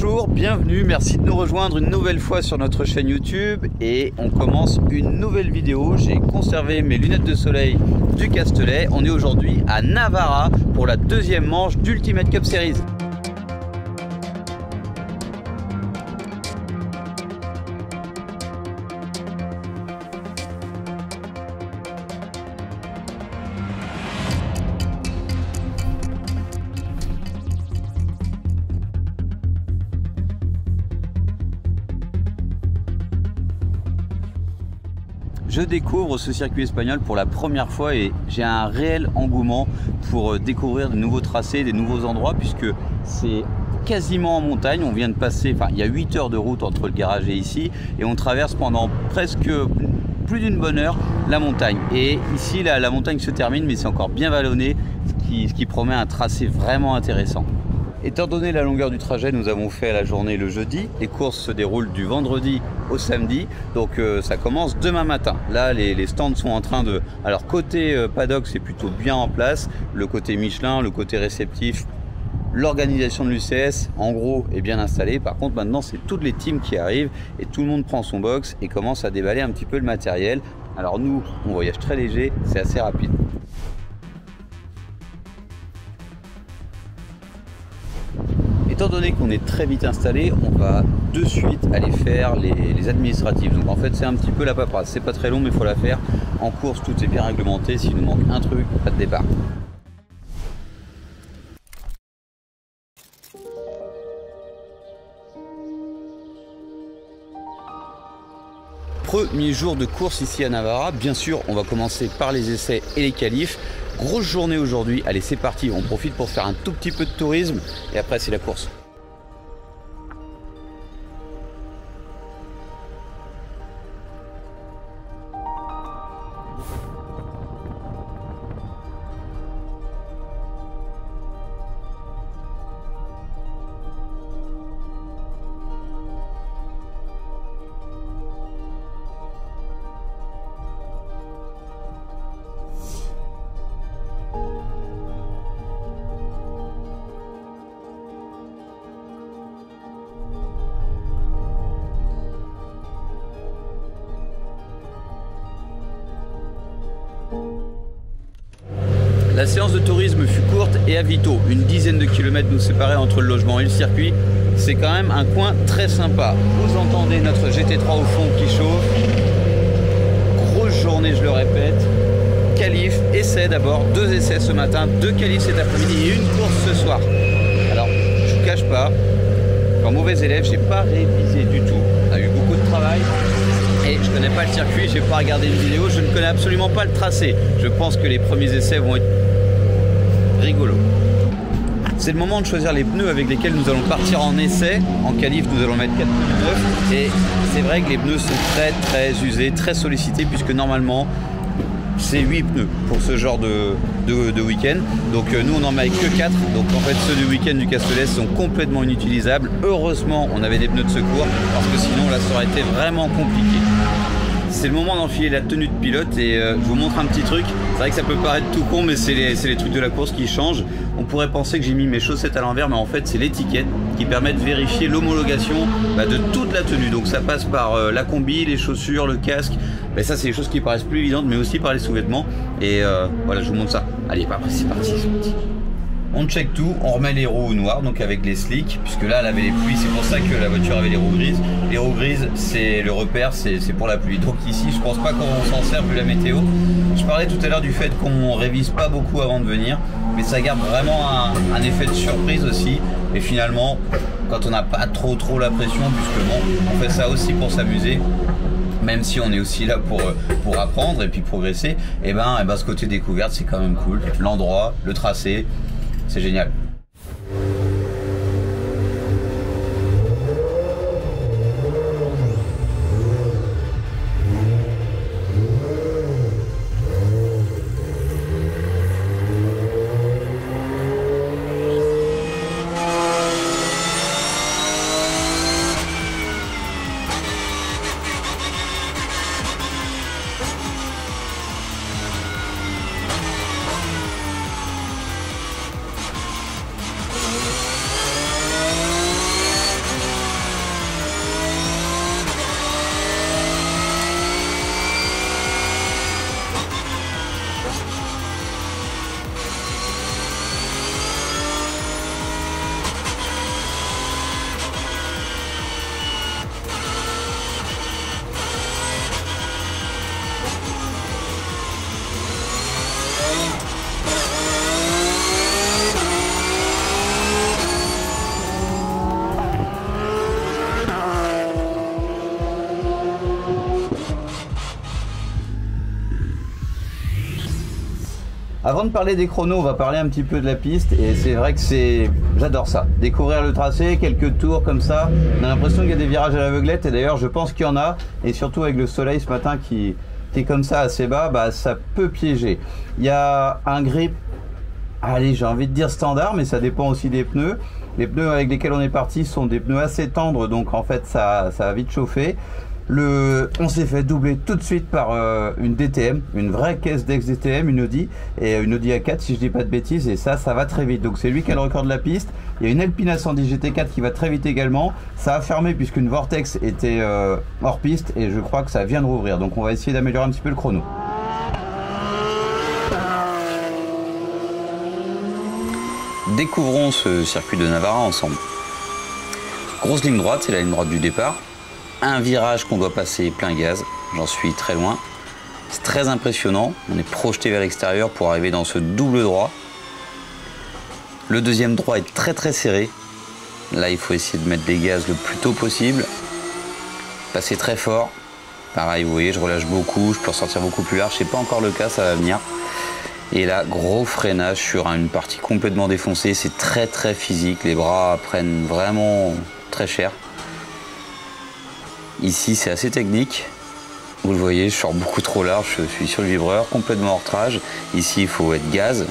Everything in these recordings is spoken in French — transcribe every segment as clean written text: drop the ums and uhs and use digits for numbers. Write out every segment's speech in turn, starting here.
Bonjour, bienvenue, merci de nous rejoindre une nouvelle fois sur notre chaîne YouTube et on commence une nouvelle vidéo. J'ai conservé mes lunettes de soleil du Castellet. On est aujourd'hui à Navarra pour la deuxième manche d'Ultimate Cup Series. Je découvre ce circuit espagnol pour la première fois et j'ai un réel engouement pour découvrir de nouveaux tracés, des nouveaux endroits puisque c'est quasiment en montagne. On vient de passer, il y a 8 heures de route entre le garage et ici et on traverse pendant presque plus d'une bonne heure la montagne. Et ici la montagne se termine mais c'est encore bien vallonné, ce qui promet un tracé vraiment intéressant. Étant donné la longueur du trajet, nous avons fait la journée le jeudi. Les courses se déroulent du vendredi au samedi, donc ça commence demain matin. Là, les stands sont en train de... Alors côté paddock, c'est plutôt bien en place. Le côté Michelin, le côté réceptif, l'organisation de l'UCS, en gros, est bien installée. Par contre, maintenant, c'est toutes les teams qui arrivent et tout le monde prend son box et commence à déballer un petit peu le matériel. Alors nous, on voyage très léger, c'est assez rapide. Étant donné qu'on est très vite installé, on va de suite aller faire les administratifs. Donc en fait c'est un petit peu la paperasse, c'est pas très long mais il faut la faire. En course tout est bien réglementé, s'il nous manque un truc, pas de départ. Premier jour de course ici à Navarra, bien sûr on va commencer par les essais et les qualifs. Grosse journée aujourd'hui, allez c'est parti, on profite pour faire un tout petit peu de tourisme et après c'est la course. La séance de tourisme fut courte et à Vito, une dizaine de kilomètres nous séparaient entre le logement et le circuit. C'est quand même un coin très sympa. Vous entendez notre GT3 au fond qui chauffe. Grosse journée, je le répète. Qualif, essai d'abord, 2 essais ce matin, 2 qualifs cet après-midi et une course ce soir. Alors, je ne vous cache pas, en mauvais élève, j'ai pas révisé du tout. On a eu beaucoup de travail. Et je connais pas le circuit, j'ai pas regardé une vidéo, je ne connais absolument pas le tracé. Je pense que les premiers essais vont être rigolos. C'est le moment de choisir les pneus avec lesquels nous allons partir en essai. En qualif, nous allons mettre 4 pneus neufs. Et c'est vrai que les pneus sont très usés, très sollicités, puisque normalement, c'est 8 pneus pour ce genre de week-end. Donc nous, on n'en met que 4. Donc en fait, ceux du week-end du Castellet sont complètement inutilisables. Heureusement, on avait des pneus de secours, parce que sinon, là, ça aurait été vraiment compliqué. C'est le moment d'enfiler la tenue de pilote et je vous montre un petit truc. C'est vrai que ça peut paraître tout con mais c'est les trucs de la course qui changent. On pourrait penser que j'ai mis mes chaussettes à l'envers mais en fait c'est l'étiquette qui permet de vérifier l'homologation de toute la tenue. Donc ça passe par la combi, les chaussures, le casque. Ça c'est des choses qui paraissent plus évidentes mais aussi par les sous-vêtements. Et voilà, je vous montre ça. Allez, après c'est parti, c'est parti. On check tout, on remet les roues noires, donc avec les slicks, puisque là elle avait les pluies, c'est pour ça que la voiture avait les roues grises. Les roues grises, c'est le repère, c'est pour la pluie. Donc ici, je pense pas qu'on s'en sert vu la météo. Je parlais tout à l'heure du fait qu'on révise pas beaucoup avant de venir, mais ça garde vraiment un effet de surprise aussi. Et finalement, quand on n'a pas trop la pression, puisque bon, on fait ça aussi pour s'amuser. Même si on est aussi là pour apprendre et puis progresser, et ce côté découverte, c'est quand même cool. L'endroit, le tracé, c'est génial. Avant de parler des chronos, on va parler un petit peu de la piste et c'est vrai que j'adore ça. Découvrir le tracé, quelques tours comme ça, on a l'impression qu'il y a des virages à l'aveuglette et d'ailleurs je pense qu'il y en a et surtout avec le soleil ce matin qui est comme ça assez bas, bah, ça peut piéger. Il y a un grip, allez j'ai envie de dire standard mais ça dépend aussi des pneus. Les pneus avec lesquels on est parti sont des pneus assez tendres donc en fait ça va vite chauffer. On s'est fait doubler tout de suite par une DTM, une vraie caisse d'ex-DTM, une Audi, et une Audi A4 si je dis pas de bêtises, et ça va très vite. Donc c'est lui qui a le record de la piste. Il y a une Alpine A110 GT4 qui va très vite également. Ça a fermé puisqu'une Vortex était hors piste et je crois que ça vient de rouvrir. Donc on va essayer d'améliorer un petit peu le chrono. Découvrons ce circuit de Navarra ensemble. Grosse ligne droite, c'est la ligne droite du départ. Un virage qu'on doit passer plein gaz, j'en suis très loin. C'est très impressionnant, on est projeté vers l'extérieur pour arriver dans ce double droit. Le deuxième droit est très serré. Là il faut essayer de mettre des gaz le plus tôt possible. Passer très fort. Pareil, vous voyez, je relâche beaucoup, je peux ressortir beaucoup plus large. C'est pas encore le cas, ça va venir. Et là, gros freinage sur une partie complètement défoncée. C'est très physique, les bras prennent vraiment très cher. Ici c'est assez technique, vous le voyez, je sors beaucoup trop large, je suis sur le vibreur, complètement hors trage. Ici il faut être gaz,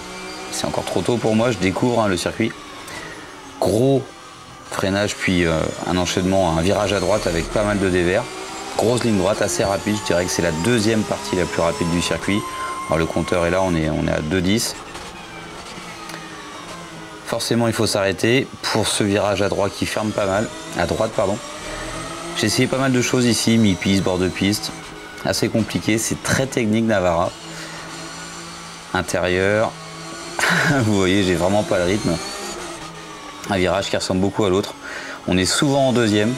c'est encore trop tôt pour moi, je découvre le circuit. Gros freinage puis un enchaînement, un virage à droite avec pas mal de dévers. Grosse ligne droite assez rapide, je dirais que c'est la deuxième partie la plus rapide du circuit. Alors le compteur est là, on est à 2,10. Forcément il faut s'arrêter pour ce virage à droite qui ferme pas mal, à droite pardon. J'ai essayé pas mal de choses ici, mi-piste, bord de piste, assez compliqué, c'est très technique Navarra. Intérieur, vous voyez, j'ai vraiment pas le rythme. Un virage qui ressemble beaucoup à l'autre. On est souvent en deuxième.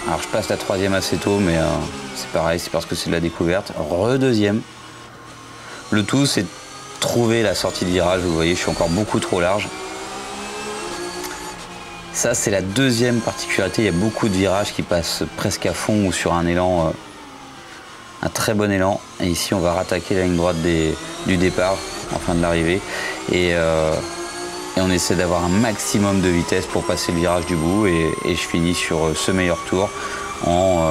Alors je passe la troisième assez tôt, mais c'est pareil, c'est parce que c'est de la découverte. Redeuxième. Le tout, c'est de trouver la sortie de virage, vous voyez, je suis encore beaucoup trop large. Ça, c'est la deuxième particularité. Il y a beaucoup de virages qui passent presque à fond ou sur un élan, un très bon élan. Et ici, on va rattaquer la ligne droite du départ, enfin de l'arrivée. Et on essaie d'avoir un maximum de vitesse pour passer le virage du bout. Et je finis sur ce meilleur tour en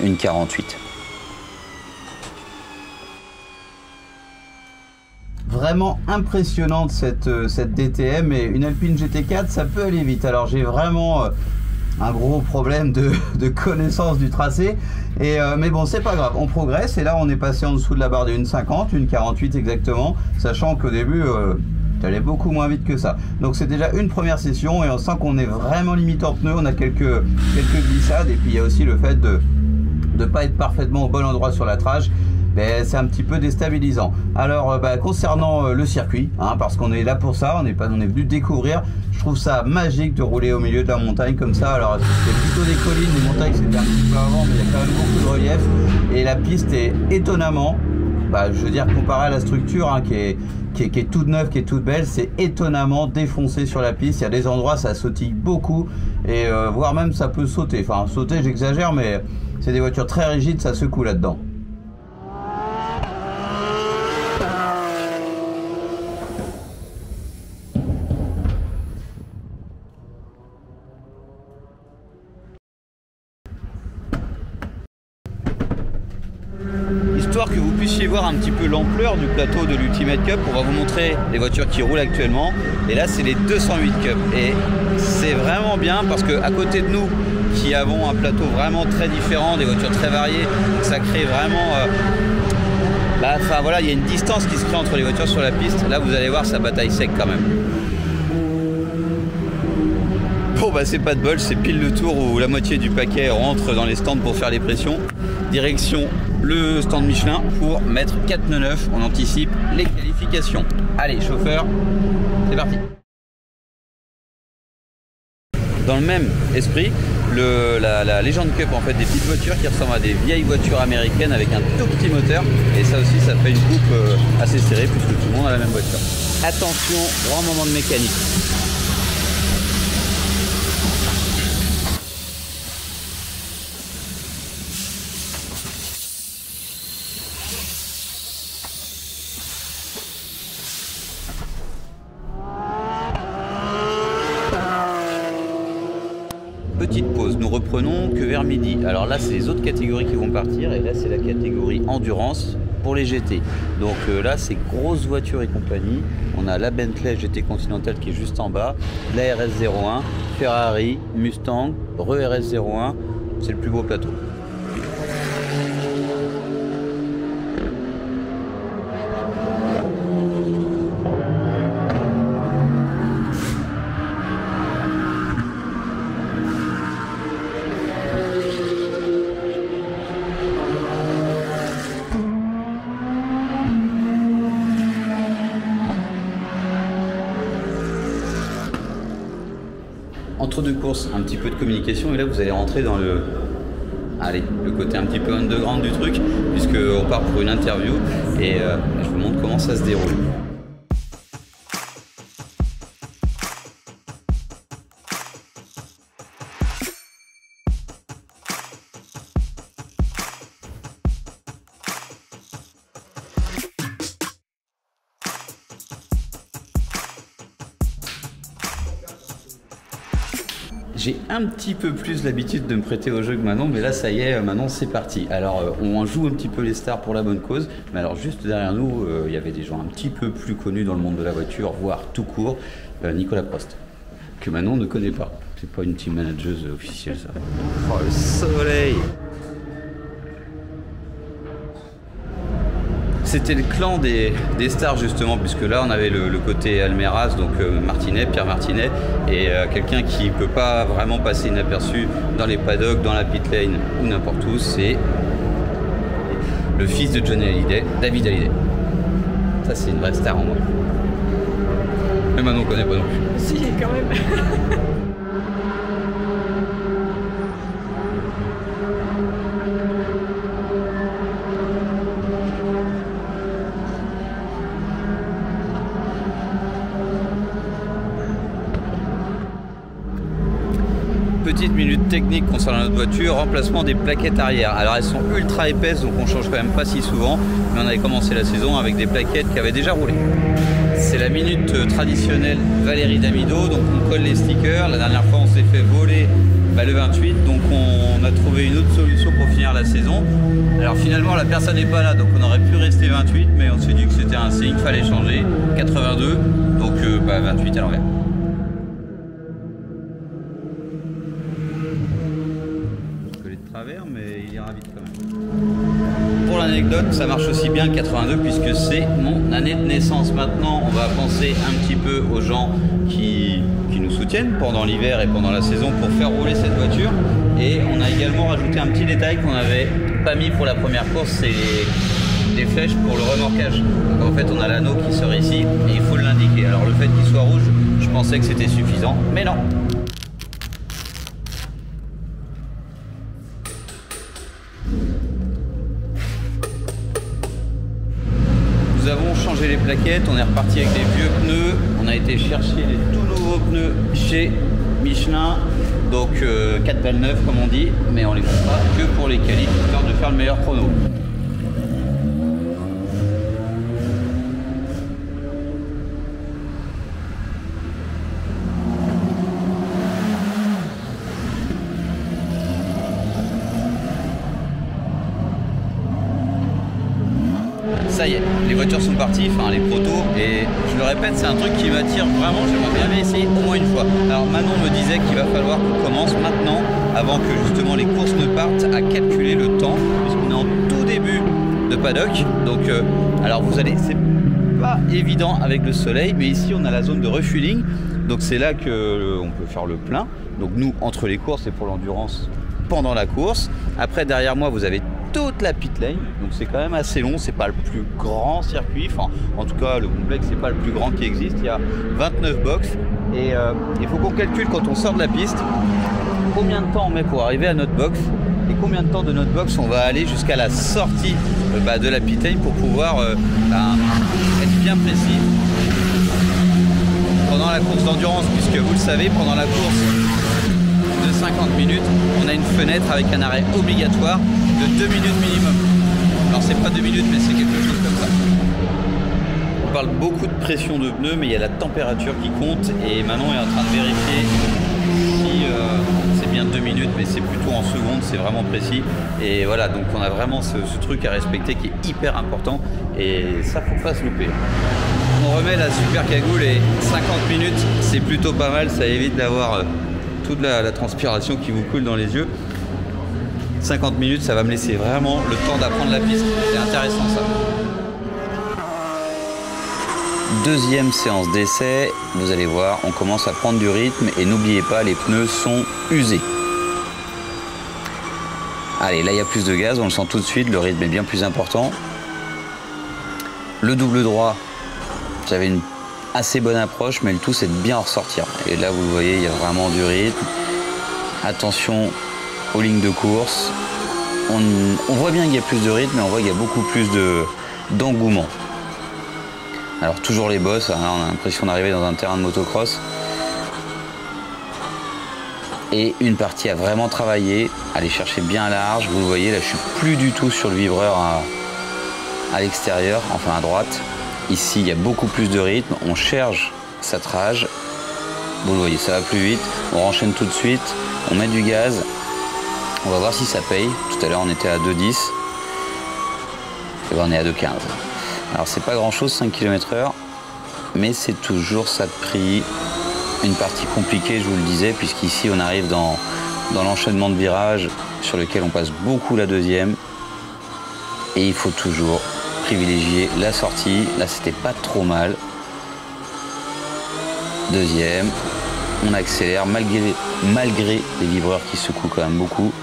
1,48. Vraiment impressionnante cette DTM et une Alpine GT4 ça peut aller vite. Alors j'ai vraiment un gros problème de connaissance du tracé mais bon c'est pas grave, on progresse et là on est passé en dessous de la barre des 1,50, 1,48 exactement, sachant qu'au début j'allais beaucoup moins vite que ça. Donc c'est déjà une première session et on sent qu'on est vraiment limite en pneu, on a quelques glissades et puis il y a aussi le fait de ne pas être parfaitement au bon endroit sur la trage. C'est un petit peu déstabilisant. Alors concernant le circuit, parce qu'on est là pour ça, on est venu découvrir, je trouve ça magique de rouler au milieu de la montagne comme ça. Alors c'est plutôt des collines, des montagnes c'était un petit peu avant, mais il y a quand même beaucoup de relief et la piste est étonnamment, je veux dire comparé à la structure qui est toute neuve, qui est toute belle, c'est étonnamment défoncé sur la piste. Il y a des endroits ça sautille beaucoup et voire même ça peut sauter, enfin sauter j'exagère mais c'est des voitures très rigides, ça secoue là-dedans. Histoire que vous puissiez voir un petit peu l'ampleur du plateau de l'Ultimate Cup, on va vous montrer les voitures qui roulent actuellement. Et là, c'est les 208 Cup. Et c'est vraiment bien parce qu'à côté de nous, qui avons un plateau vraiment très différent, des voitures très variées, ça crée vraiment... voilà, il y a une distance qui se crée entre les voitures sur la piste. Là, vous allez voir, ça bataille sec quand même. Bon, c'est pas de bol, c'est pile le tour où la moitié du paquet rentre dans les stands pour faire les pressions. Direction le stand Michelin pour mettre 4 pneus neufs. On anticipe les qualifications. Allez, chauffeur, c'est parti. Dans le même esprit, la Legend Cup, en fait, des petites voitures qui ressemblent à des vieilles voitures américaines avec un tout petit moteur. Et ça aussi, ça fait une coupe assez serrée puisque tout le monde a la même voiture. Attention, grand moment de mécanique. reprenons que vers midi. Alors là, c'est les autres catégories qui vont partir et là, c'est la catégorie endurance pour les GT. Donc là, c'est grosses voitures et compagnie. On a la Bentley GT Continental qui est juste en bas, la RS01, Ferrari, Mustang, RS01. C'est le plus beau plateau. Entre deux courses, un petit peu de communication et là vous allez rentrer dans le côté un petit peu underground du truc puisque on part pour une interview et je vous montre comment ça se déroule. J'ai un petit peu plus l'habitude de me prêter au jeu que Manon, mais là ça y est, Manon c'est parti. Alors on joue un petit peu les stars pour la bonne cause, mais alors juste derrière nous, il y avait des gens un petit peu plus connus dans le monde de la voiture, voire tout court, Nicolas Prost, que Manon ne connaît pas. C'est pas une team manageuse officielle ça. Oh le soleil! C'était le clan des stars justement, puisque là on avait le côté Almeras, donc Martinet, Pierre Martinet, et quelqu'un qui ne peut pas vraiment passer inaperçu dans les paddocks, dans la pit lane ou n'importe où, c'est le fils de Johnny Hallyday, David Hallyday. Ça c'est une vraie star en moi. Mais maintenant on connaît pas non plus. Si, quand même. Petite minute technique concernant notre voiture, remplacement des plaquettes arrière. Alors elles sont ultra épaisses donc on change quand même pas si souvent, mais on avait commencé la saison avec des plaquettes qui avaient déjà roulé. C'est la minute traditionnelle Valérie Damido, donc on colle les stickers. La dernière fois on s'est fait voler le 28, donc on a trouvé une autre solution pour finir la saison. Alors finalement la personne n'est pas là, donc on aurait pu rester 28, mais on s'est dit que c'était un signe, fallait changer. 82, donc 28 à l'envers. Mais il ira vite quand même. Pour l'anecdote, ça marche aussi bien le 82 puisque c'est mon année de naissance. Maintenant, on va penser un petit peu aux gens qui nous soutiennent pendant l'hiver et pendant la saison pour faire rouler cette voiture. Et on a également rajouté un petit détail qu'on n'avait pas mis pour la première course, c'est les flèches pour le remorquage. Donc en fait, on a l'anneau qui sort ici et il faut l'indiquer. Alors le fait qu'il soit rouge, je pensais que c'était suffisant, mais non. Nous avons changé les plaquettes, on est reparti avec des vieux pneus, on a été chercher les tout nouveaux pneus chez Michelin, donc 4 balles neuves comme on dit, mais on les comprend que pour les qualifs, histoire de faire le meilleur chrono. Ça y est, les voitures sont parties, enfin les protos, et je le répète, c'est un truc qui m'attire vraiment, j'aimerais bien essayer au moins une fois. Alors Manon me disait qu'il va falloir qu'on commence maintenant, avant que justement les courses ne partent, à calculer le temps, puisqu'on est en tout début de paddock. Donc, alors vous allez, c'est pas évident avec le soleil, mais ici on a la zone de refueling, donc c'est là que on peut faire le plein. Donc nous, entre les courses et pour l'endurance, pendant la course. Après, derrière moi, vous avez toute la pit lane, donc c'est quand même assez long, c'est pas le plus grand circuit, enfin en tout cas le complexe c'est pas le plus grand qui existe, il y a 29 box et il faut qu'on calcule quand on sort de la piste combien de temps on met pour arriver à notre box et combien de temps de notre box on va aller jusqu'à la sortie de la pit lane pour pouvoir être bien précis pendant la course d'endurance, puisque vous le savez, pendant la course de 50 minutes, on a une fenêtre avec un arrêt obligatoire de 2 minutes minimum. Alors c'est pas 2 minutes, mais c'est quelque chose comme ça. On parle beaucoup de pression de pneus, mais il y a la température qui compte et Manon est en train de vérifier si c'est bien 2 2 minutes, mais c'est plutôt en secondes, c'est vraiment précis. Et voilà, donc on a vraiment ce truc à respecter qui est hyper important. Et ça, faut pas se louper. On remet la super cagoule et 50 minutes, c'est plutôt pas mal. Ça évite d'avoir toute la transpiration qui vous coule dans les yeux. 50 minutes, ça va me laisser vraiment le temps d'apprendre la piste. C'est intéressant ça. Deuxième séance d'essai, vous allez voir, on commence à prendre du rythme et n'oubliez pas, les pneus sont usés. Allez, là il y a plus de gaz, on le sent tout de suite, le rythme est bien plus important. Le double droit, j'avais une assez bonne approche, mais le tout c'est de bien en ressortir. Et là vous voyez, il y a vraiment du rythme. Attention aux lignes de course. On voit bien qu'il y a plus de rythme, mais on voit qu'il y a beaucoup plus d'engouement. Alors toujours les bosses, là on a l'impression d'arriver dans un terrain de motocross. Et une partie à vraiment travailler, aller chercher bien large. Vous le voyez, là je suis plus du tout sur le vibreur à l'extérieur, enfin à droite. Ici il y a beaucoup plus de rythme, on cherche sa trage. Vous le voyez, ça va plus vite, on enchaîne tout de suite, on met du gaz. On va voir si ça paye. Tout à l'heure on était à 2,10. Et ben on est à 2,15. Alors c'est pas grand chose, 5 km/h, mais c'est toujours ça de prix. Une partie compliquée, je vous le disais, puisqu'ici on arrive dans l'enchaînement de virages sur lequel on passe beaucoup la deuxième. Et il faut toujours privilégier la sortie. Là c'était pas trop mal. Deuxième, on accélère malgré les vibreurs qui secouent quand même beaucoup.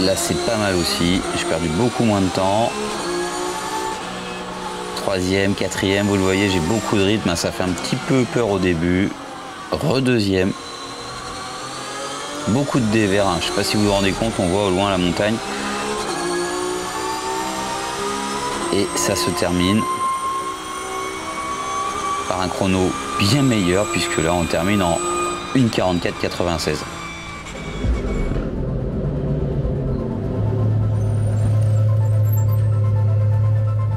Là c'est pas mal aussi, j'ai perdu beaucoup moins de temps. Troisième, quatrième, vous le voyez, j'ai beaucoup de rythme, ça fait un petit peu peur au début. Redeuxième. Beaucoup de dévers, je ne sais pas si vous vous rendez compte, on voit au loin la montagne. Et ça se termine par un chrono bien meilleur, puisque là on termine en 1:44,96.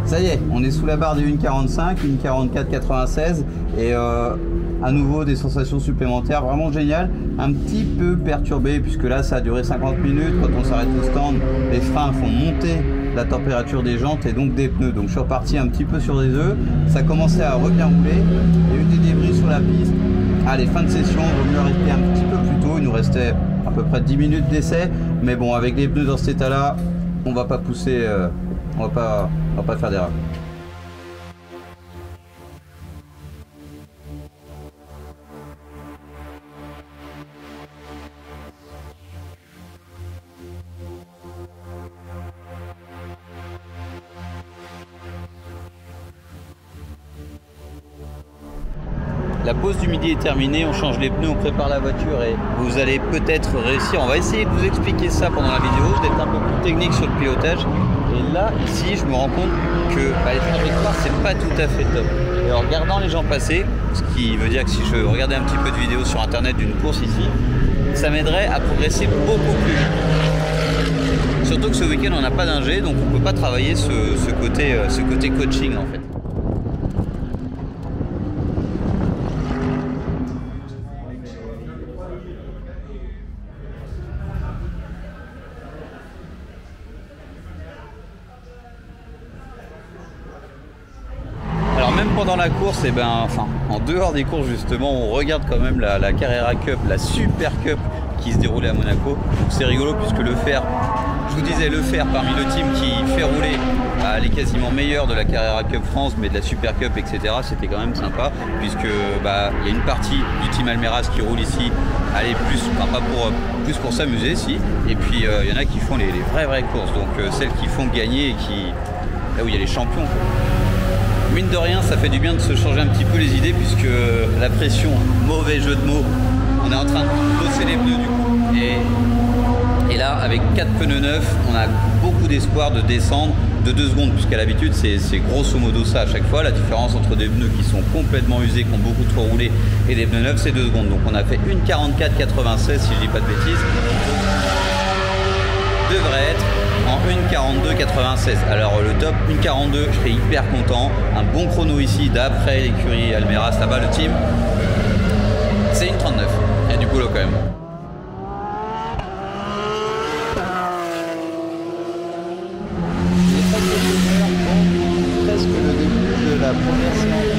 Ça y est, on est sous la barre des 1:45, 1:44,96 et à nouveau des sensations supplémentaires vraiment géniales, un petit peu perturbé puisque là ça a duré 50 minutes. Quand on s'arrête au stand, les freins font monter la température des jantes et donc des pneus. Donc je suis reparti un petit peu sur des œufs, ça commençait à bien rouler, il y a eu des débris sur la piste. Allez, fin de session, il vaut mieux arrêter un petit peu plus tôt, il nous restait à peu près 10 minutes d'essai, mais bon, avec les pneus dans cet état là, on va pas pousser, on va pas faire d'erreur. La pause du midi est terminée, on change les pneus, on prépare la voiture et vous allez peut-être réussir. On va essayer de vous expliquer ça pendant la vidéo, d'être un peu plus technique sur le pilotage. Et là, ici, je me rends compte que les trajectoires, c'est pas tout à fait top. Et en regardant les gens passer, ce qui veut dire que si je regardais un petit peu de vidéos sur internet d'une course ici, ça m'aiderait à progresser beaucoup plus vite. Surtout que ce week-end, on n'a pas d'ingé, donc on ne peut pas travailler ce côté coaching en fait. Même pendant la course, et en dehors des courses justement, on regarde quand même la Carrera Cup, la Super Cup qui se déroulait à Monaco. C'est rigolo puisque le fer, je vous disais, le fer parmi le team qui fait rouler les quasiment meilleurs de la Carrera Cup France, mais de la Super Cup, etc. C'était quand même sympa puisque il y a une partie du team Almeras qui roule ici, plus pour s'amuser, si. Et puis il y en a qui font les vraies courses, donc celles qui font gagner et là où il y a les champions. Mine de rien, ça fait du bien de se changer un petit peu les idées puisque la pression, mauvais jeu de mots, on est en train de bosser les pneus du coup. Et là, avec 4 pneus neufs, on a beaucoup d'espoir de descendre de 2 secondes puisqu'à l'habitude, c'est grosso modo ça à chaque fois. La différence entre des pneus qui sont complètement usés, qui ont beaucoup trop roulé et des pneus neufs, c'est 2 secondes. Donc on a fait 1:44,96 si je dis pas de bêtises. Devrait être en 1:42,96. Alors le top 1:42, je serais hyper content. Un bon chrono ici d'après l'écurie Almeras, là-bas le team. C'est une 39, il y a du boulot quand même. Presque le début de la première séance.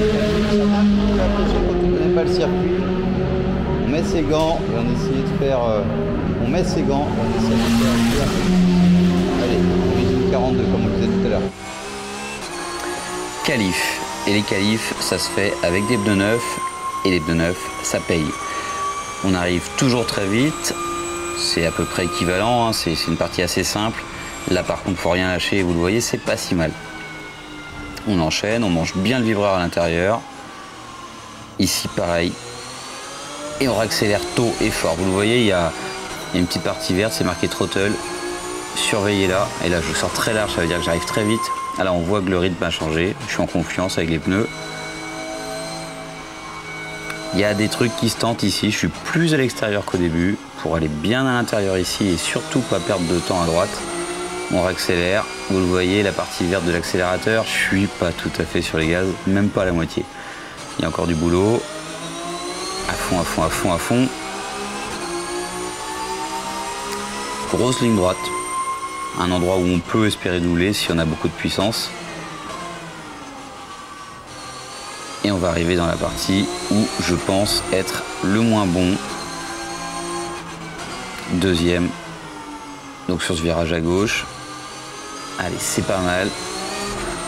Un peu la pression quand on ne connaît pas le circuit. On met ses gants et on essaie de faire. On met ses gants et on essaie de faire. Allez, on mise une 42 comme on disait tout à l'heure. Qualif. Et les qualifs, ça se fait avec des pneus neufs. Et les pneus neufs, ça paye. On arrive toujours très vite. C'est à peu près équivalent. Hein. C'est une partie assez simple. Là, par contre, faut rien lâcher. Vous le voyez, c'est pas si mal. On enchaîne, on mange bien le vibreur à l'intérieur. Ici, pareil. Et on accélère tôt et fort. Vous le voyez, il y a une petite partie verte, c'est marqué throttle. Surveillez là. Et là, je sors très large, ça veut dire que j'arrive très vite. Alors, on voit que le rythme a changé. Je suis en confiance avec les pneus. Il y a des trucs qui se tentent ici. Je suis plus à l'extérieur qu'au début pour aller bien à l'intérieur ici et surtout pas perdre de temps à droite. On accélère. Vous le voyez, la partie verte de l'accélérateur, je suis pas tout à fait sur les gaz, même pas à la moitié. Il y a encore du boulot. À fond, à fond, à fond, à fond. Grosse ligne droite. Un endroit où on peut espérer doubler si on a beaucoup de puissance. Et on va arriver dans la partie où je pense être le moins bon. Deuxième. Donc sur ce virage à gauche. Allez, c'est pas mal.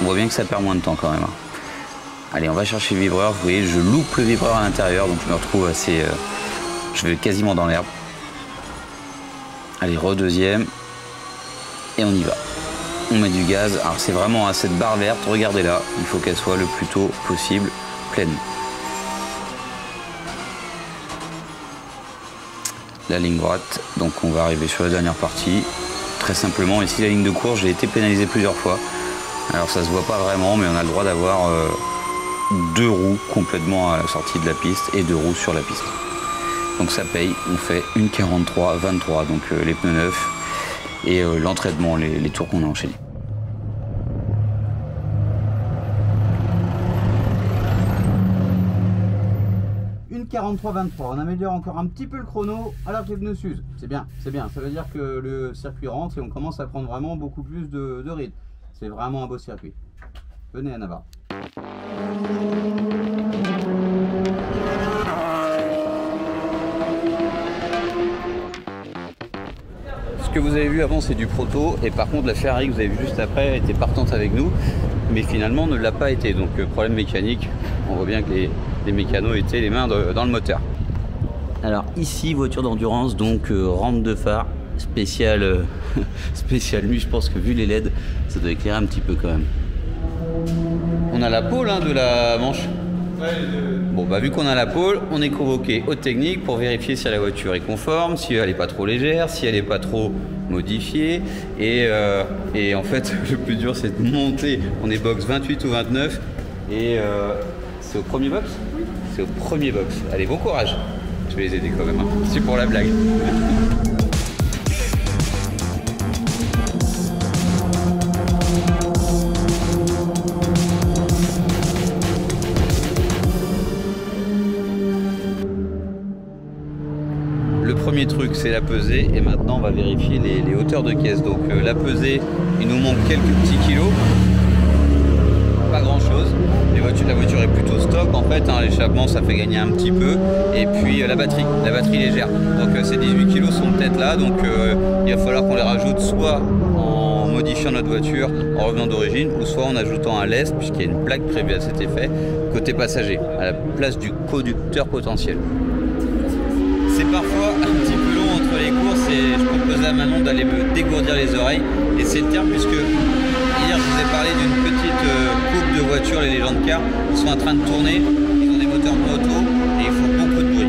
On voit bien que ça perd moins de temps quand même. Allez, on va chercher le vibreur. Vous voyez, je loupe le vibreur à l'intérieur, donc je me retrouve assez... je vais quasiment dans l'herbe. Allez, redeuxième. Et on y va. On met du gaz. Alors c'est vraiment à cette barre verte, regardez là. Il faut qu'elle soit le plus tôt possible pleine. La ligne droite, donc on va arriver sur la dernière partie. Très simplement, ici la ligne de course, j'ai été pénalisé plusieurs fois. Alors ça se voit pas vraiment, mais on a le droit d'avoir 2 roues complètement à la sortie de la piste et 2 roues sur la piste. Donc ça paye, on fait une 43-23, donc les pneus neufs et l'entraînement, les tours qu'on a enchaînés. Une 43-23, on améliore encore un petit peu le chrono alors que les pneus s'usent. C'est bien, c'est bien. Ça veut dire que le circuit rentre et on commence à prendre vraiment beaucoup plus de rythme. C'est vraiment un beau circuit. Venez à Navarre. Ce que vous avez vu avant, c'est du proto, et par contre la Ferrari que vous avez vu juste après était partante avec nous, mais finalement ne l'a pas été. Donc problème mécanique, on voit bien que les mécanos étaient les mains dans le moteur. Alors ici, voiture d'endurance, donc rampe de phare spéciale spéciale nuit. Je pense que vu les LED, ça doit éclairer un petit peu quand même. On a la pôle hein, de la manche. Bon bah vu qu'on a la pôle, on est convoqué aux techniques pour vérifier si la voiture est conforme, si elle n'est pas trop légère, si elle n'est pas trop modifiée. Et en fait le plus dur c'est de monter. On est box 28 ou 29 et c'est au premier box. C'est au premier box. Allez, bon courage. Je vais les aider quand même, hein. C'est pour la blague. Le premier truc c'est la pesée et maintenant on va vérifier les hauteurs de caisse. Donc la pesée, il nous manque quelques petits kilos, pas grand chose. La voiture est plutôt stock en fait, hein. L'échappement ça fait gagner un petit peu et puis la batterie légère. Donc ces 18 kilos sont peut-être là, donc il va falloir qu'on les rajoute soit en modifiant notre voiture en revenant d'origine ou soit en ajoutant un lest puisqu'il y a une plaque prévue à cet effet côté passager à la place du conducteur potentiel. C'est parfois un petit peu long entre les courses et je proposais à Manon d'aller me dégourdir les oreilles et c'est le terme puisque hier je vous ai parlé d'une petite coupe de voitures, les légendes cars, ils sont en train de tourner, ils ont des moteurs moto et il faut beaucoup de bruit.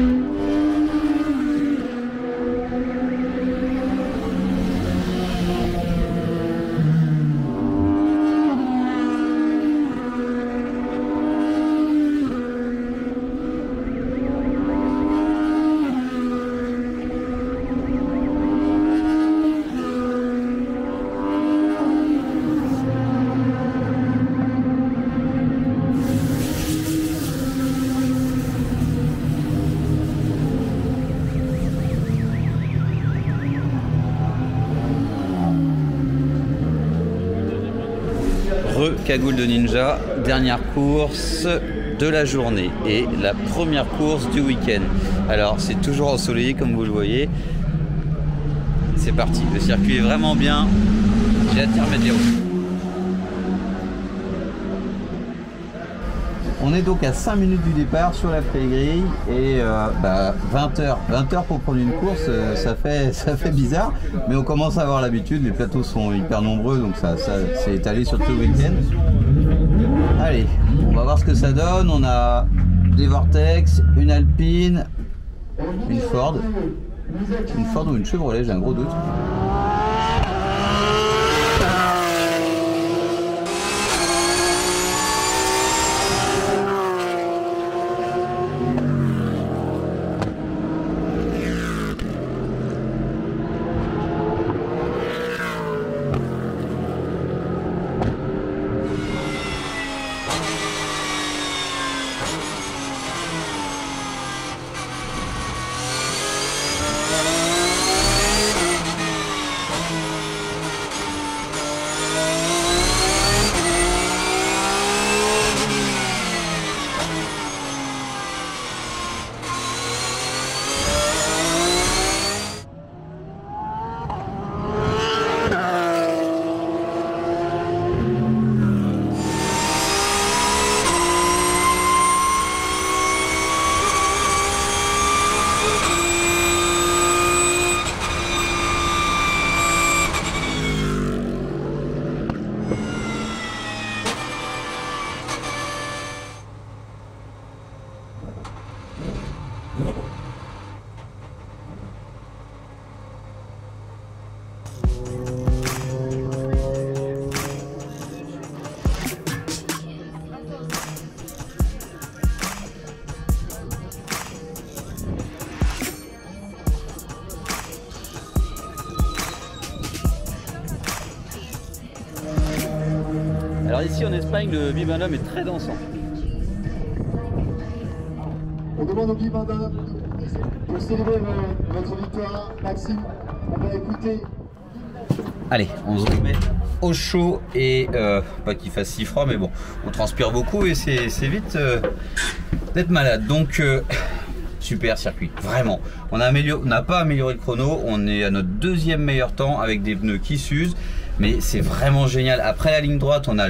cagoule de ninja, dernière course de la journée et la première course du week-end. Alors c'est toujours ensoleillé comme vous le voyez. C'est parti, le circuit est vraiment bien. J'ai hâte d'y remettre les roues. On est donc à 5 minutes du départ sur la grille et 20 heures pour prendre une course, ça fait bizarre, mais on commence à avoir l'habitude, les plateaux sont hyper nombreux donc ça s'est étalé sur tout le week-end. Allez, on va voir ce que ça donne. On a des Vortex, une Alpine, une Ford ou une Chevrolet, j'ai un gros doute. Alors ici en Espagne, le bibendum est très dansant. On demande au bibendum pour célébrer votre victoire. Maxime, on va écouter. Allez, on se remet au chaud et pas qu'il fasse si froid, mais bon, on transpire beaucoup et c'est vite d'être malade. Donc super circuit, vraiment. On n'a pas amélioré le chrono, on est à notre deuxième meilleur temps avec des pneus qui s'usent. Mais c'est vraiment génial. Après la ligne droite, on a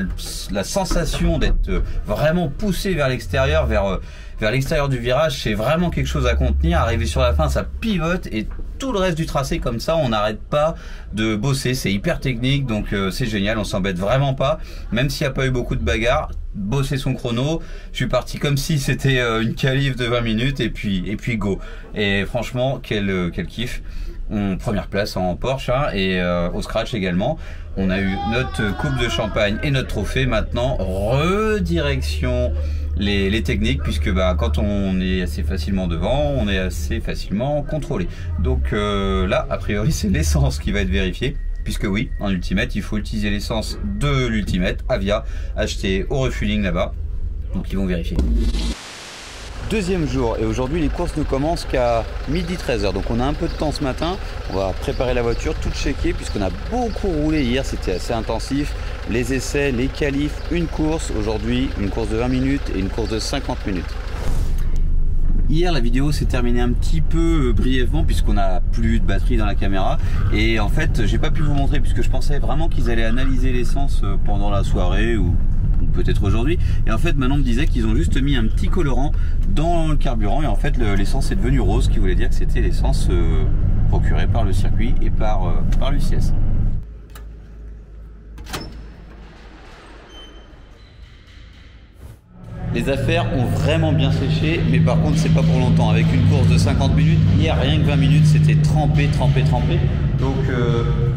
la sensation d'être vraiment poussé vers l'extérieur, vers l'extérieur du virage. C'est vraiment quelque chose à contenir. Arrivé sur la fin, ça pivote et tout le reste du tracé comme ça, on n'arrête pas de bosser. C'est hyper technique, donc c'est génial. On s'embête vraiment pas, même s'il n'y a pas eu beaucoup de bagarres. Bosser son chrono, je suis parti comme si c'était une qualif de 20 minutes et puis go. Et franchement, quel kiff. Première place en Porsche hein, et au scratch également. On a eu notre coupe de champagne et notre trophée. Maintenant, redirection les techniques, puisque quand on est assez facilement devant, on est assez facilement contrôlé. Donc là, a priori, c'est l'essence qui va être vérifiée. Puisque oui, en Ultimate, il faut utiliser l'essence de l'Ultimate Avia, achetée au refueling là-bas. Donc ils vont vérifier. Deuxième jour et aujourd'hui les courses ne commencent qu'à midi 13h, donc on a un peu de temps ce matin. On va préparer la voiture, tout checker puisqu'on a beaucoup roulé hier, c'était assez intensif. Les essais, les qualifs, une course, aujourd'hui une course de 20 minutes et une course de 50 minutes. Hier la vidéo s'est terminée un petit peu brièvement puisqu'on n'a plus de batterie dans la caméra et en fait j'ai pas pu vous montrer puisque je pensais vraiment qu'ils allaient analyser l'essence pendant la soirée ou peut-être aujourd'hui, et en fait maintenant on me disait qu'ils ont juste mis un petit colorant dans le carburant et en fait l'essence est devenue rose, ce qui voulait dire que c'était l'essence procurée par le circuit et par l'UCS. Les affaires ont vraiment bien séché, mais par contre c'est pas pour longtemps. Avec une course de 50 minutes, hier rien que 20 minutes c'était trempé. Donc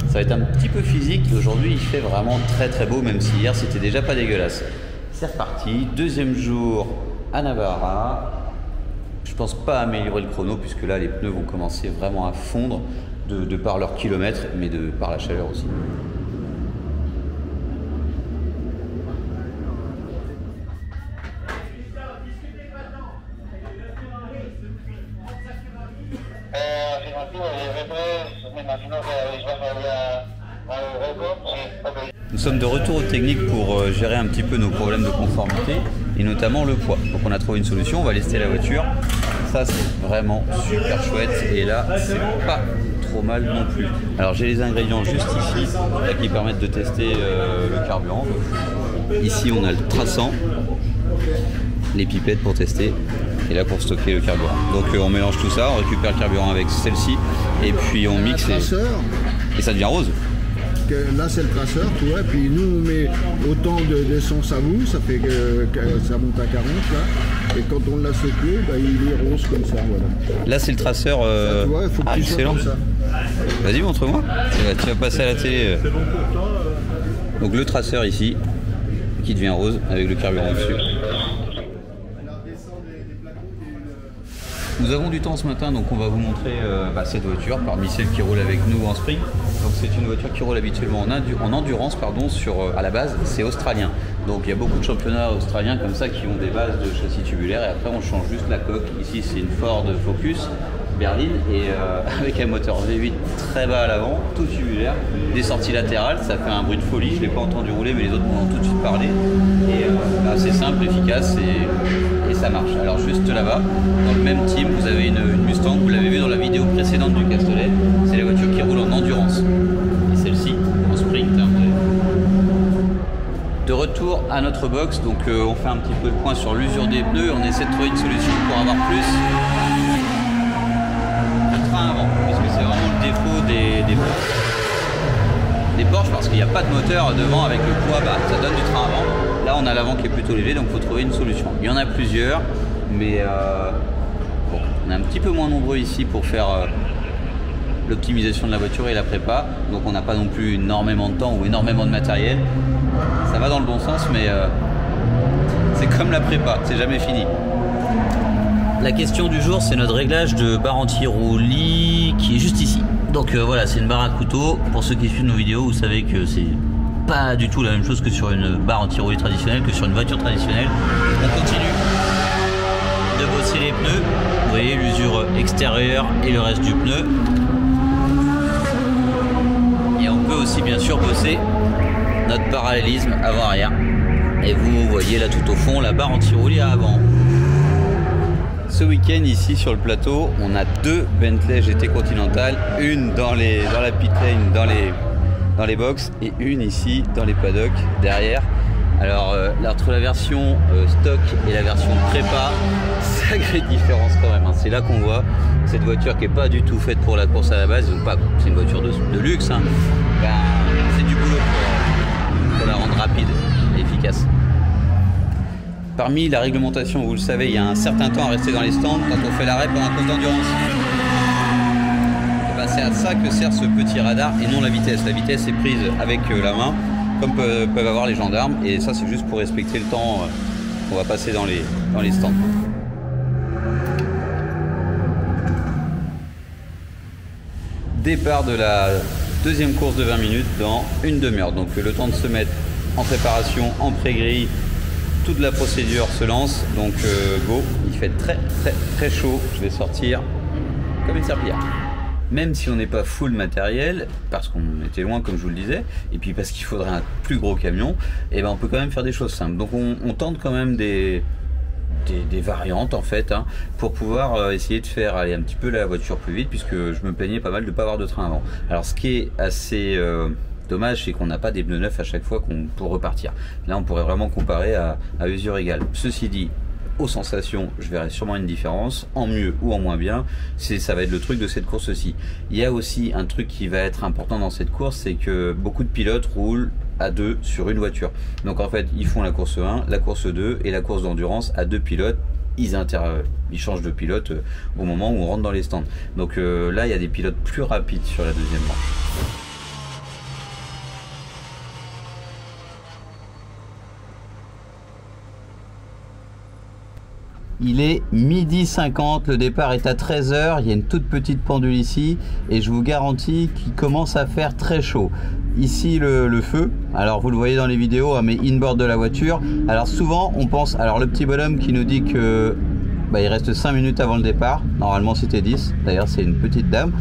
ça va être un petit peu physique. Aujourd'hui il fait vraiment très beau, même si hier c'était déjà pas dégueulasse. C'est reparti, deuxième jour à Navarra. Je pense pas améliorer le chrono puisque là les pneus vont commencer vraiment à fondre de par leur kilomètre, mais par la chaleur aussi. Me imagino que habéis bajado ya Nous sommes de retour aux techniques pour gérer un petit peu nos problèmes de conformité et notamment le poids. Donc on a trouvé une solution, on va lester la voiture. Ça c'est vraiment super chouette et là c'est pas trop mal non plus. Alors j'ai les ingrédients juste ici là, qui permettent de tester le carburant. Ici on a le traçant, les pipettes pour tester et là pour stocker le carburant. Donc on mélange tout ça, on récupère le carburant avec celle-ci et puis on mixe et ça devient rose. Là c'est le traceur, tu vois, et puis nous on met autant d'essence à vous, ça fait que ça monte à 40 là, et quand on l'a secoué, bah, il est rose comme ça, voilà. Là c'est le traceur, ça, tu vois, faut que excellent. Ça. Vas-y montre-moi, tu vas passer à la télé. Donc le traceur ici, qui devient rose avec le carburant dessus. Nous avons du temps ce matin, donc on va vous montrer cette voiture parmi celles qui roulent avec nous en sprint. Donc c'est une voiture qui roule habituellement en endurance, pardon, à la base c'est australien. Donc il y a beaucoup de championnats australiens comme ça qui ont des bases de châssis tubulaires et après on change juste la coque. Ici c'est une Ford Focus berline et avec un moteur V8 très bas à l'avant, tout tubulaire, des sorties latérales, ça fait un bruit de folie, je ne l'ai pas entendu rouler mais les autres m'ont tout de suite parlé. Et c'est simple, efficace et ça marche. Alors juste là-bas, dans le même team, vous avez une Mustang, vous l'avez vu dans la vidéo précédente du Castellet, c'est la voiture qui roule en endurance. Et celle-ci en sprint. De retour à notre box, donc on fait un petit peu le point sur l'usure des pneus, on essaie de trouver une solution pour avoir plus de train avant, puisque c'est vraiment le défaut des Porsche, parce qu'il n'y a pas de moteur devant avec le poids, ça donne du train avant. Là on a l'avant qui est plutôt léger, donc il faut trouver une solution. Il y en a plusieurs, mais bon, on est un petit peu moins nombreux ici pour faire l'optimisation de la voiture et la prépa, donc on n'a pas non plus énormément de temps ou énormément de matériel. Ça va dans le bon sens, mais c'est comme la prépa, c'est jamais fini. La question du jour, c'est notre réglage de barre anti-roulis qui est juste ici. Donc voilà, c'est une barre à couteau. Pour ceux qui suivent nos vidéos, vous savez que c'est pas du tout la même chose que sur une barre anti-roulis traditionnelle, que sur une voiture traditionnelle. On continue de bosser les pneus. Vous voyez l'usure extérieure et le reste du pneu. Et on peut aussi bien sûr bosser notre parallélisme avant-arrière. Et vous voyez là tout au fond la barre anti-roulis à avant. Ce week-end ici sur le plateau, on a deux Bentley GT Continental, une dans la pit lane, dans les box et une ici dans les paddocks derrière. Alors entre la version stock et la version prépa, sacrée différence quand même. C'est là qu'on voit cette voiture qui n'est pas du tout faite pour la course à la base. C'est une voiture de luxe. Hein. C'est du boulot pour la rendre rapide et efficace. Parmi la réglementation, vous le savez, il y a un certain temps à rester dans les stands quand on fait l'arrêt pour un course d'endurance. C'est à ça que sert ce petit radar et non la vitesse. La vitesse est prise avec la main, comme peuvent avoir les gendarmes, et ça c'est juste pour respecter le temps qu'on va passer dans les stands. Départ de la deuxième course de 20 minutes dans une demi-heure. Donc le temps de se mettre en préparation, en pré-grille, toute la procédure se lance. Donc go, il fait très chaud. Je vais sortir comme une serpillière. Même si on n'est pas full matériel, parce qu'on était loin comme je vous le disais, et puis parce qu'il faudrait un plus gros camion, et on peut quand même faire des choses simples. Donc on tente quand même des variantes en fait, hein, pour pouvoir essayer de faire aller un petit peu la voiture plus vite, puisque je me plaignais pas mal de ne pas avoir de train avant. Alors ce qui est assez dommage, c'est qu'on n'a pas des pneus neufs à chaque fois pour repartir. Là on pourrait vraiment comparer à usure égale. Ceci dit, aux sensations, je verrai sûrement une différence, en mieux ou en moins bien, ça va être le truc de cette course-ci. Il y a aussi un truc qui va être important dans cette course, c'est que beaucoup de pilotes roulent à deux sur une voiture. Donc en fait, ils font la course 1, la course 2 et la course d'endurance à deux pilotes. Ils changent de pilote au moment où on rentre dans les stands. Donc là, il y a des pilotes plus rapides sur la deuxième manche. Il est 12h50, le départ est à 13h, il y a une toute petite pendule ici et je vous garantis qu'il commence à faire très chaud. Ici le feu, alors vous le voyez dans les vidéos, mais inboard de la voiture. Alors souvent on pense, alors le petit bonhomme qui nous dit que bah, il reste 5 minutes avant le départ. Normalement c'était 10, d'ailleurs c'est une petite dame.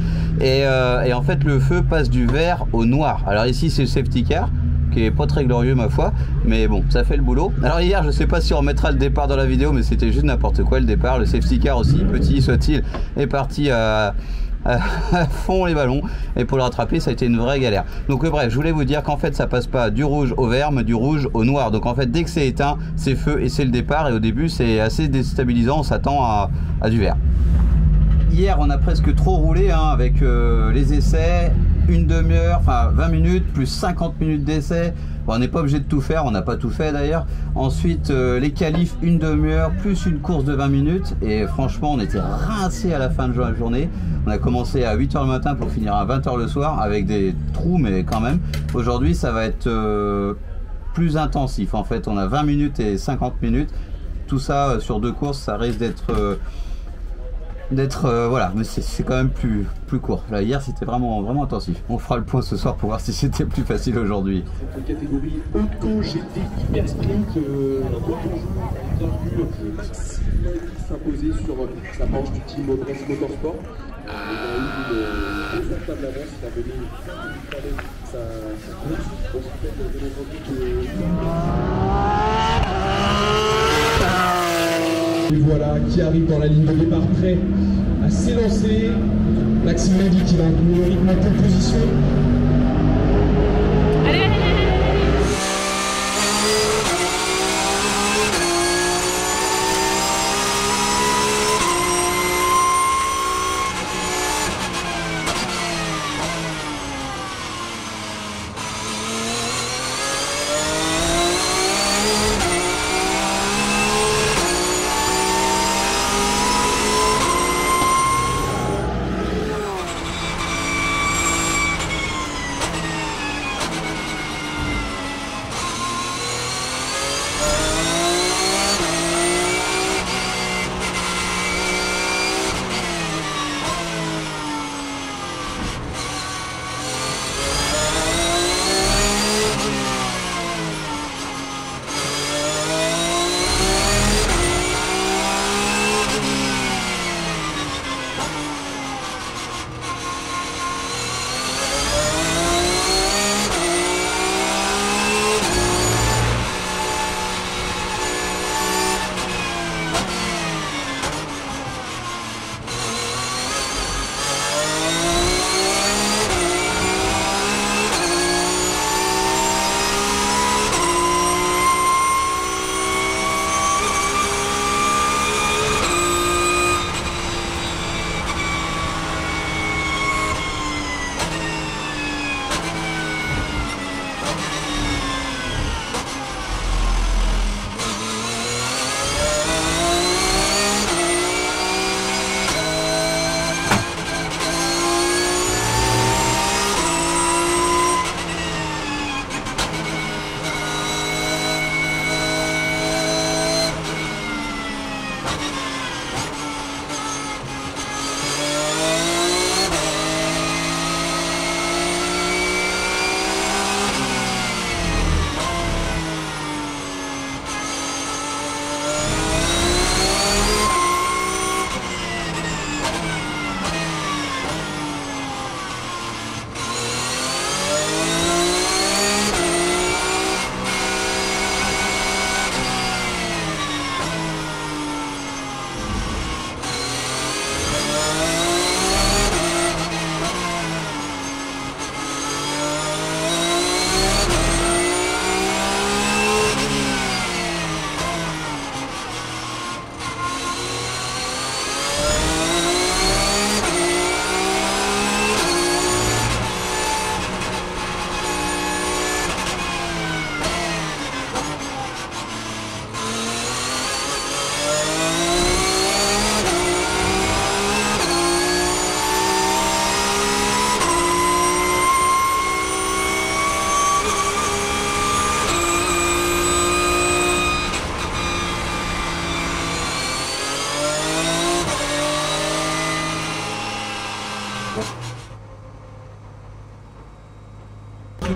Et en fait le feu passe du vert au noir. Alors ici c'est le safety car, qui est pas très glorieux ma foi, mais bon, ça fait le boulot. Alors hier, je sais pas si on remettra le départ dans la vidéo, mais c'était juste n'importe quoi le départ. Le safety car aussi, petit soit-il, est parti à fond les ballons, et pour le rattraper ça a été une vraie galère. Donc bref, je voulais vous dire qu'en fait ça passe pas du rouge au vert mais du rouge au noir. Donc en fait dès que c'est éteint, c'est feu et c'est le départ, et au début c'est assez déstabilisant, on s'attend à du vert. Hier on a presque trop roulé hein, avec les essais, une demi-heure, enfin 20 minutes plus 50 minutes d'essai. Bon, on n'est pas obligé de tout faire, on n'a pas tout fait d'ailleurs. Ensuite les qualifs, une demi-heure plus une course de 20 minutes, et franchement on était rincés à la fin de la journée. On a commencé à 8h le matin pour finir à 20h le soir avec des trous, mais quand même. Aujourd'hui ça va être plus intensif. En fait on a 20 minutes et 50 minutes. Tout ça sur 2 courses, ça risque d'être voilà, mais c'est quand même plus court. Là, hier c'était vraiment intensif. On fera le point ce soir pour voir si c'était plus facile aujourd'hui. Cette catégorie auto GT Hyper Sprint, Maxime s'imposer sur la manche du team Brest Motorsport. Il a eu une confortable avance, il a mené sa course. Ensuite, bien entendu, et voilà qui arrive dans la ligne de départ, prêt à s'élancer. Maxime Mendy qui va donner le rythme en pole position.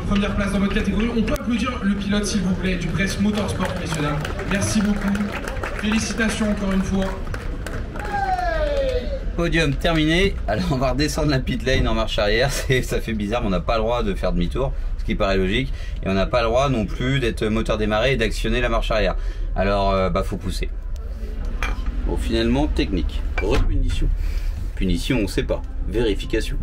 Première place dans votre catégorie. On peut applaudir le pilote s'il vous plaît du Brest Motorsport, messieurs dames. Merci beaucoup. Félicitations encore une fois. Podium terminé. Alors on va redescendre la pit lane en marche arrière. Ça fait bizarre, mais on n'a pas le droit de faire demi-tour, ce qui paraît logique. Et on n'a pas le droit non plus d'être moteur démarré et d'actionner la marche arrière. Alors faut pousser. Bon, finalement technique. Repunition. Punition, on sait pas. Vérification.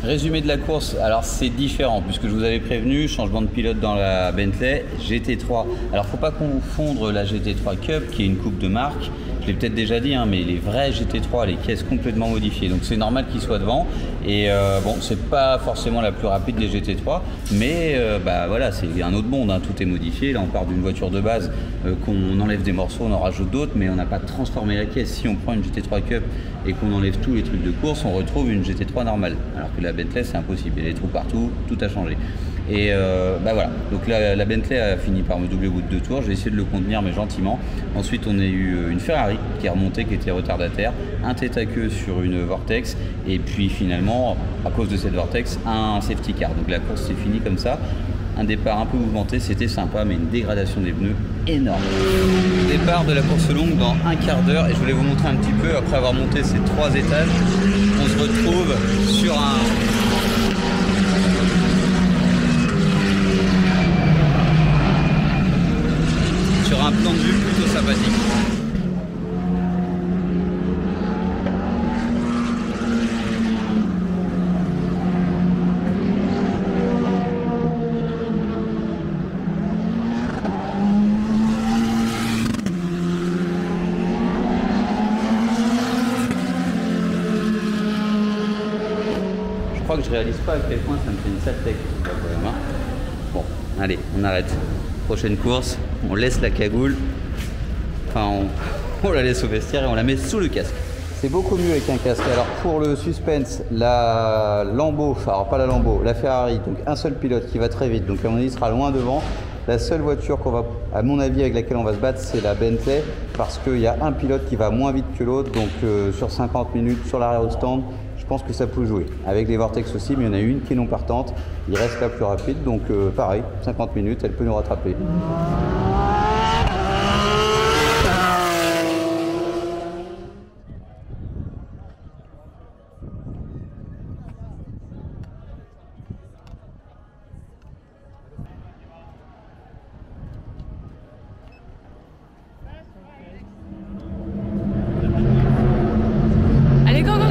Résumé de la course, alors c'est différent puisque je vous avais prévenu, changement de pilote dans la Bentley GT3. Alors faut pas confondre la GT3 Cup qui est une coupe de marque, je l'ai peut-être déjà dit, hein, mais les vrais GT3, les caisses complètement modifiées, donc c'est normal qu'ils soient devant. Et bon, c'est pas forcément la plus rapide des GT3, mais voilà, c'est un autre monde, hein, tout est modifié. Là on part d'une voiture de base, qu'on enlève des morceaux, on en rajoute d'autres, mais on n'a pas transformé la caisse. Si on prend une GT3 Cup et qu'on enlève tous les trucs de course, on retrouve une GT3 normale, alors que la Bentley c'est impossible, il y a des trous partout, tout a changé. Et voilà, donc là la Bentley a fini par me doubler au bout de 2 tours, j'ai essayé de le contenir mais gentiment. Ensuite on a eu une Ferrari qui est remontée, qui était retardataire, un tête à queue sur une Vortex, et puis finalement à cause de cette Vortex un safety car. Donc la course s'est finie comme ça, un départ un peu mouvementé, c'était sympa, mais une dégradation des pneus énorme. Départ de la course longue dans un quart d'heure, et je voulais vous montrer un petit peu, après avoir monté ces 3 étages, on se retrouve sur un plan de vue plutôt sympathique. Je crois que je réalise pas à quel point ça me fait une sale tech. Bon, allez, on arrête. Prochaine course, on laisse la cagoule, enfin on la laisse au vestiaire et on la met sous le casque. C'est beaucoup mieux avec un casque. Alors pour le suspense, la Lambo, alors pas la Lambo, la Ferrari, donc un seul pilote qui va très vite, donc à mon avis il sera loin devant. La seule voiture qu'on va, à mon avis, avec laquelle on va se battre, c'est la Bentley, parce qu'il y a un pilote qui va moins vite que l'autre, donc sur 50 minutes, sur l'arrière stand, je pense que ça peut jouer. Avec les Vortex aussi, mais il y en a une qui est non partante, il reste la plus rapide, donc pareil, 50 minutes, elle peut nous rattraper. Allez, go, go, go!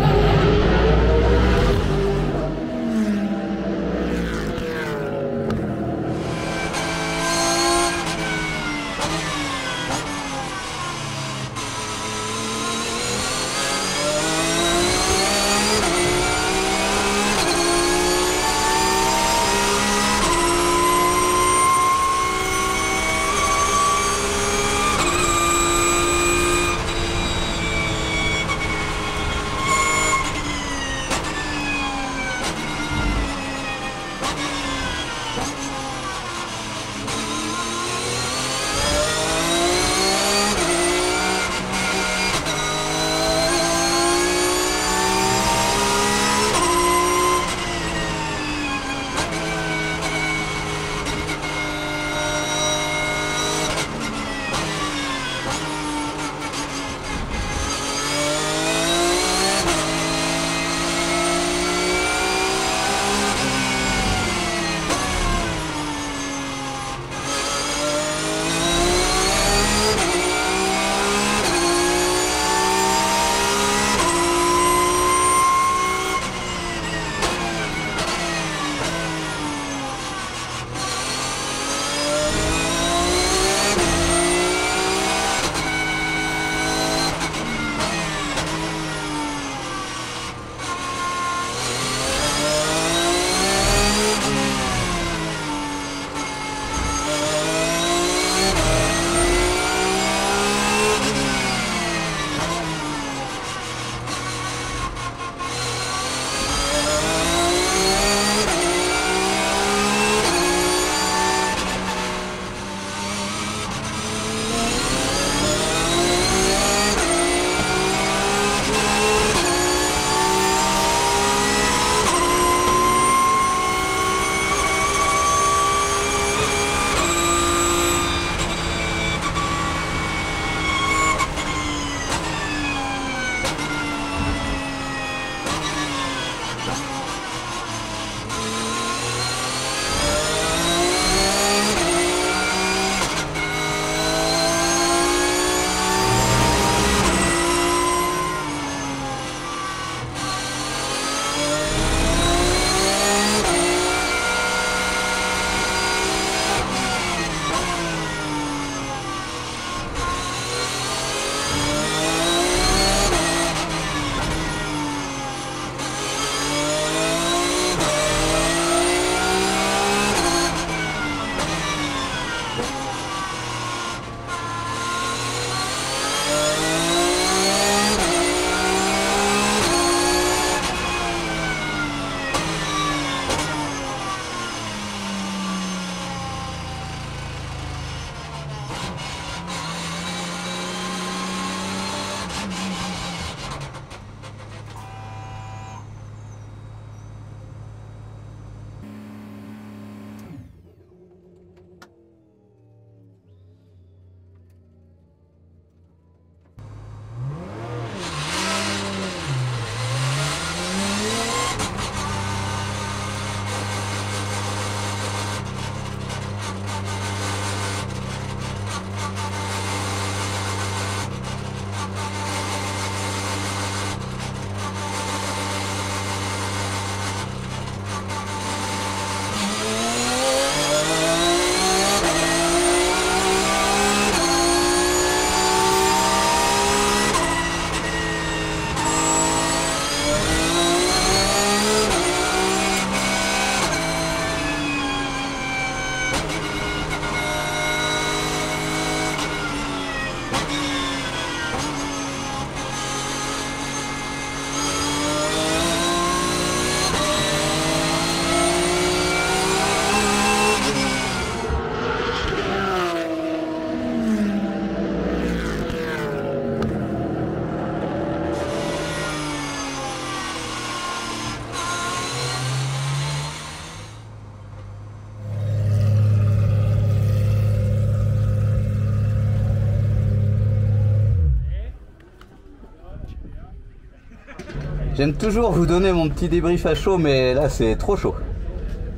J'aime toujours vous donner mon petit débrief à chaud, mais là c'est trop chaud.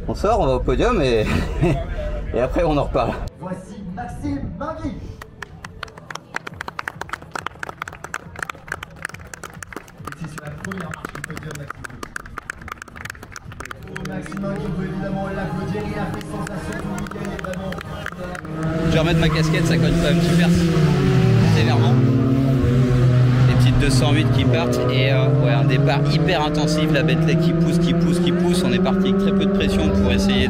On sort, on va au podium et, et après on en reparle. Voici Maxime Mingui. C'est sur la première marche du podium, Maxime Mingui, on peut évidemment l'applaudir, il a fait sensation tout le week-end, et vraiment. Je vais remettre ma casquette, ça cogne quand même super sévèrement. Les petites 208 qui partent et ouais, un départ hyper intensif, la Bentley qui pousse, on est parti avec très peu de pression pour essayer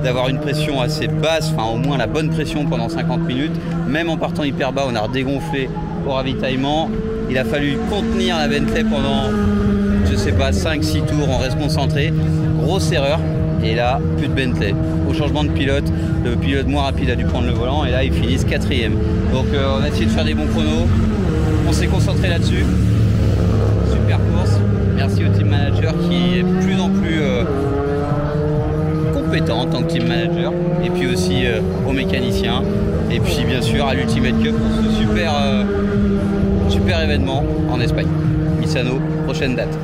d'avoir une pression assez basse, enfin au moins la bonne pression pendant 50 minutes. Même en partant hyper bas, on a redégonflé au ravitaillement. Il a fallu contenir la Bentley pendant, je sais pas, 5-6 tours, on reste concentré. Grosse erreur. Et là, plus de Bentley. Au changement de pilote, le pilote moins rapide a dû prendre le volant et là ils finissent 4e. Donc on a essayé de faire des bons chronos. On s'est concentré là-dessus. Super course. Merci au team manager qui est de plus en plus compétent en tant que team manager. Et puis aussi aux mécaniciens. Et puis bien sûr à l'Ultimate Cup pour ce super événement en Espagne. Misano, prochaine date.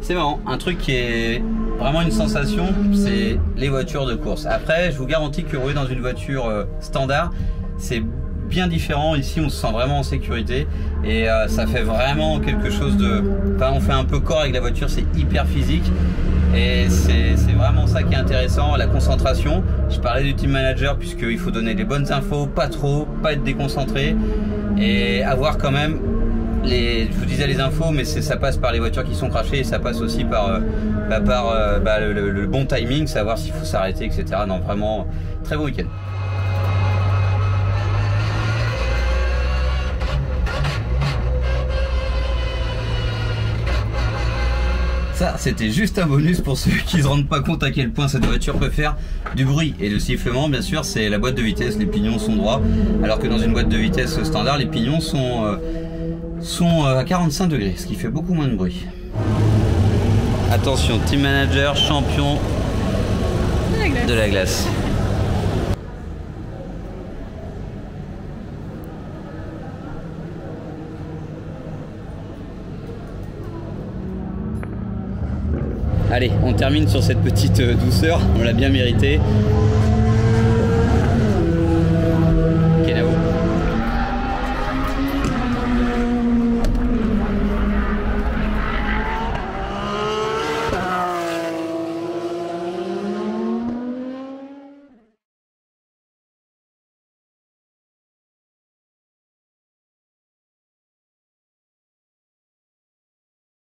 C'est marrant, un truc qui est vraiment une sensation, c'est les voitures de course. Après, je vous garantis que rouler dans une voiture standard, c'est bien différent. Ici, on se sent vraiment en sécurité et ça fait vraiment quelque chose de... Enfin, on fait un peu corps avec la voiture, c'est hyper physique et c'est vraiment ça qui est intéressant, la concentration. Je parlais du team manager puisqu'il faut donner les bonnes infos, pas trop, pas être déconcentré et avoir quand même... je vous disais les infos, mais ça passe par les voitures qui sont crashées et ça passe aussi par, le bon timing, savoir s'il faut s'arrêter, etc. Non, vraiment, très beau week-end. Ça, c'était juste un bonus pour ceux qui ne se rendent pas compte à quel point cette voiture peut faire du bruit. Et le sifflement, bien sûr, c'est la boîte de vitesse, les pignons sont droits, alors que dans une boîte de vitesse standard, les pignons sont à 45 degrés, ce qui fait beaucoup moins de bruit. Attention, team manager, champion de la glace. Allez, on termine sur cette petite douceur, on l'a bien mérité.